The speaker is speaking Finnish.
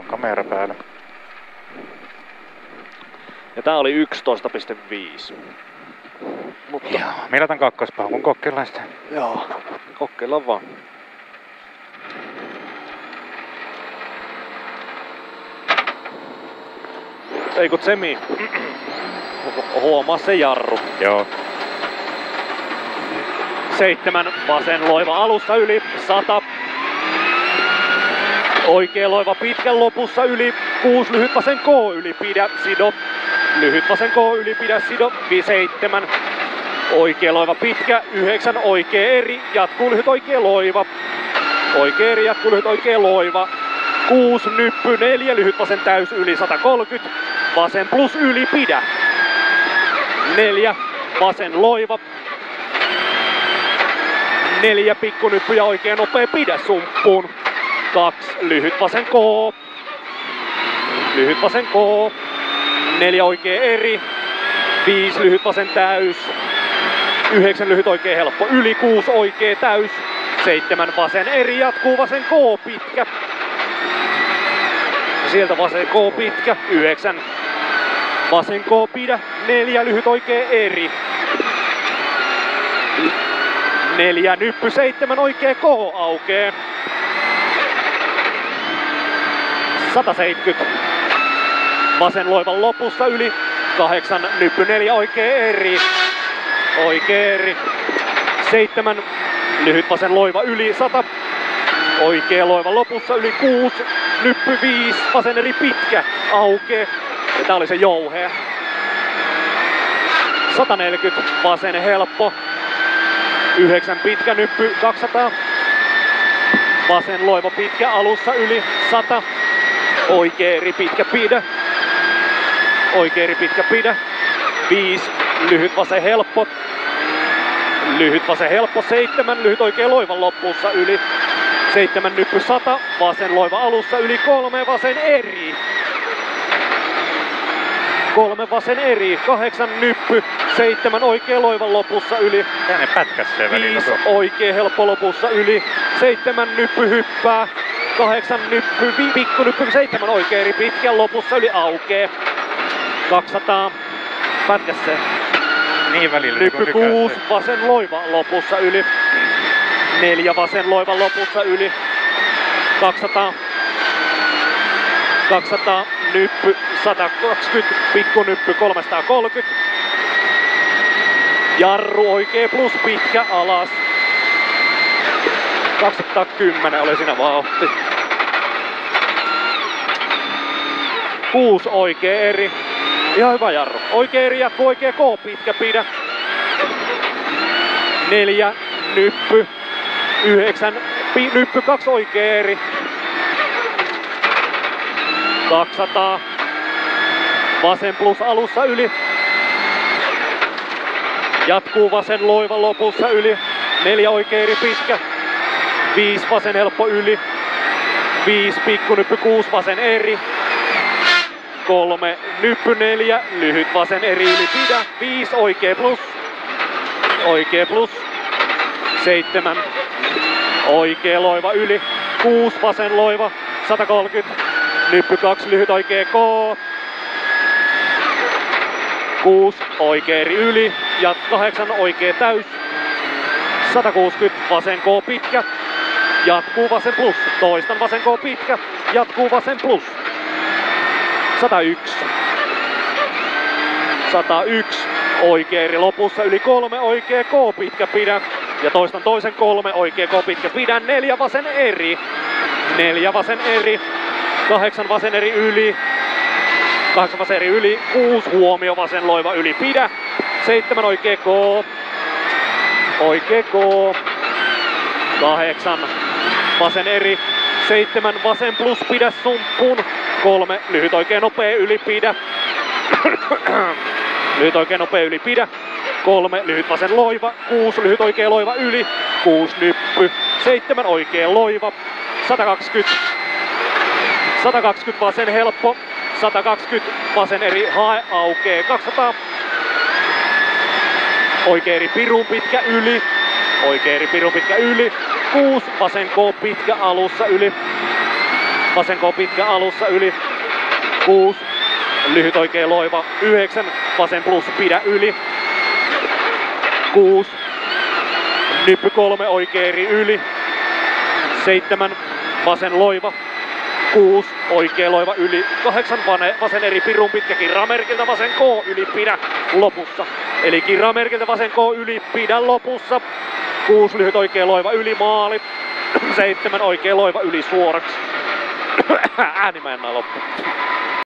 Kamera päällä. Ja tää oli 11.5. Mutta... Joo, minä otan kakkospahan, kun kokeillaan sitä. Joo, kokeillaan vaan. Ei kun Semi. Huomaa se jarru. Joo. 7 vasen loiva alussa yli 100. Oikea loiva pitkän lopussa yli 6 lyhyt vasen K yli pidä sido. Lyhyt vasen K yli pidä sido 7. Oikea loiva pitkä 9 oikea eri jatkuu lyhyt oikea loiva. Oikea eri jatkuu lyhyt oikea loiva. 6 nyppy 4 lyhyt vasen täys yli 130. Vasen plus yli pidä. 4 vasen loiva. 4 pikkunyppy ja oikea nopea pidä sumppuun. 2 lyhyt vasen K. Lyhyt vasen K. 4 oikea eri. 5 lyhyt vasen täys. 9 lyhyt oikea helppo. Yli 6 oikea täys. 7 vasen eri jatkuu vasen K pitkä. Sieltä vasen K pitkä. 9 vasen K pidä. 4 lyhyt oikea eri. 4 nyppy 7 oikea K aukee. 170. Vasen loivan lopussa yli 8 nyppy 4 oikea eri. Oikea eri. 7 lyhyt vasen loiva yli 100. Oikea loiva lopussa yli 6 nyppy 5 vasen eri pitkä aukee. Ja tää oli se jouhea. 140 vasen helppo. 9 pitkä nyppy 200. Vasen loiva pitkä alussa yli 100. Oikea eri pitkä pidä. Oikea eri pitkä pidä. 5 lyhyt vasen helppo. Lyhyt vasen helppo 7 lyhyt oikea loivan lopussa yli 7 nyppy 100. Vasen loiva alussa yli 3 vasen eri. 3 vasen eri, 8 nyppy, 7 oikea loivan lopussa yli. Tänne pätkäsee välillä. 5 oikea helppo lopussa yli, 7 nyppy hyppää, 8 nyppy, pikku nyppy, 7 oikea eri pitkän lopussa yli aukee. 200, pätkäsee. Niin välillä. Nyppy 6 vasen loiva lopussa yli, 4 vasen loivan lopussa yli, 200. 200 nyppy, 120 pikku nyppy 330. Jarru oikee plus pitkä alas. 210 oli siinä vauhti. 6 oikee eri. Ihan hyvä jarru. Oikee eri jatkuu oikee K pitkä pidä. 4 nyppy. 9 nyppy 2 oikee eri. 200. Vasen plus alussa yli. Jatkuu vasen loiva lopussa yli. 4 oikea eri pitkä. 5 vasen helppo yli. 5 pikku nyppy 6 vasen eri. 3 nyppy 4 lyhyt vasen eri yli pidä. 5 oikea plus. Oikea plus. 7 oikea loiva yli. 6 vasen loiva. 130. Nyppy 2 lyhyt oikea K. 6 oikea eri yli ja 8 oikea täys. 160 vasen K pitkä. Jatkuu vasen plus. Toistan vasen K pitkä. Jatkuu vasen plus. 101. 101 oikea eri lopussa yli 3 oikea K pitkä pidä. Ja toistan toisen 3 oikea K pitkä pidä. 4 vasen eri. 4 vasen eri. 8 vasen eri yli. 8 vasen eri yli. 6 huomio vasen loiva yli pidä. 7 oikea K. Oikea K. 8 vasen eri. 7 vasen plus pidä sumppuun. 3 lyhyt oikea nopea yli pidä. Lyhyt oikea nopea yli pidä. 3 lyhyt vasen loiva. 6 lyhyt oikea loiva yli. 6 nyppy. 7 oikea loiva. 120. 120 vasen helppo. 120 vasen eri hae aukee. 200. Oikea eri pirun pitkä yli. Oikea eri pirun pitkä yli. 6 vasen K pitkä alussa yli. Vasen K pitkä alussa yli. 6. Lyhyt oikea loiva. 9. Vasen plus pidä yli. 6. Nyppy 3 oikea eri yli. 7. Vasen loiva. 6. Oikea loiva yli. 8. Vasen eri pirun pitkä kirramerkiltä vasen K yli pidä lopussa. Eli kirramerkiltä vasen K yli pidä lopussa. 6. Lyhyt oikea loiva yli maali. 7. Oikea loiva yli suoraksi. Ääni mä en loppu.